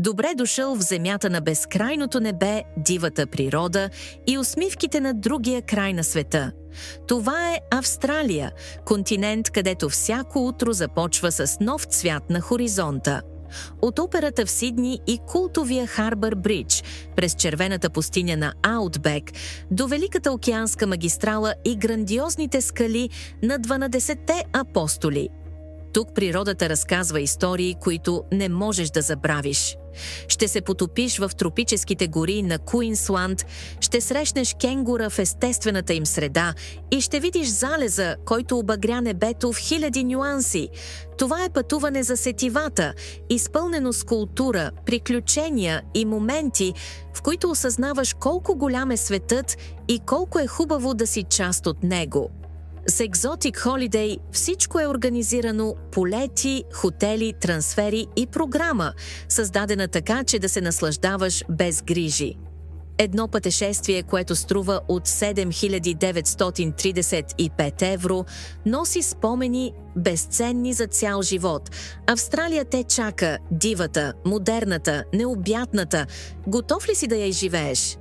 Добре дошъл в земята на безкрайното небе, дивата природа и усмивките на другия край на света. Това е Австралия, континент, където всяко утро започва с нов цвят на хоризонта. От операта в Сидни и култовия Харбър Бридж, през червената пустиня на Аутбек, до Великата океанска магистрала и грандиозните скали на 12-те апостоли. Тук природата разказва истории, които не можеш да забравиш. Ще се потопиш в тропическите гори на Куинсланд, ще срещнеш кенгура в естествената им среда и ще видиш залеза, който обагря небето в хиляди нюанси. Това е пътуване за сетивата, изпълнено с култура, приключения и моменти, в които осъзнаваш колко голям е светът и колко е хубаво да си част от него. С Exotic Holiday всичко е организирано: полети, хотели, трансфери и програма, създадена така, че да се наслаждаваш без грижи. Едно пътешествие, което струва от 7935 евро, носи спомени безценни за цял живот. Австралия те чака, дивата, модерната, необятната. Готов ли си да я изживееш?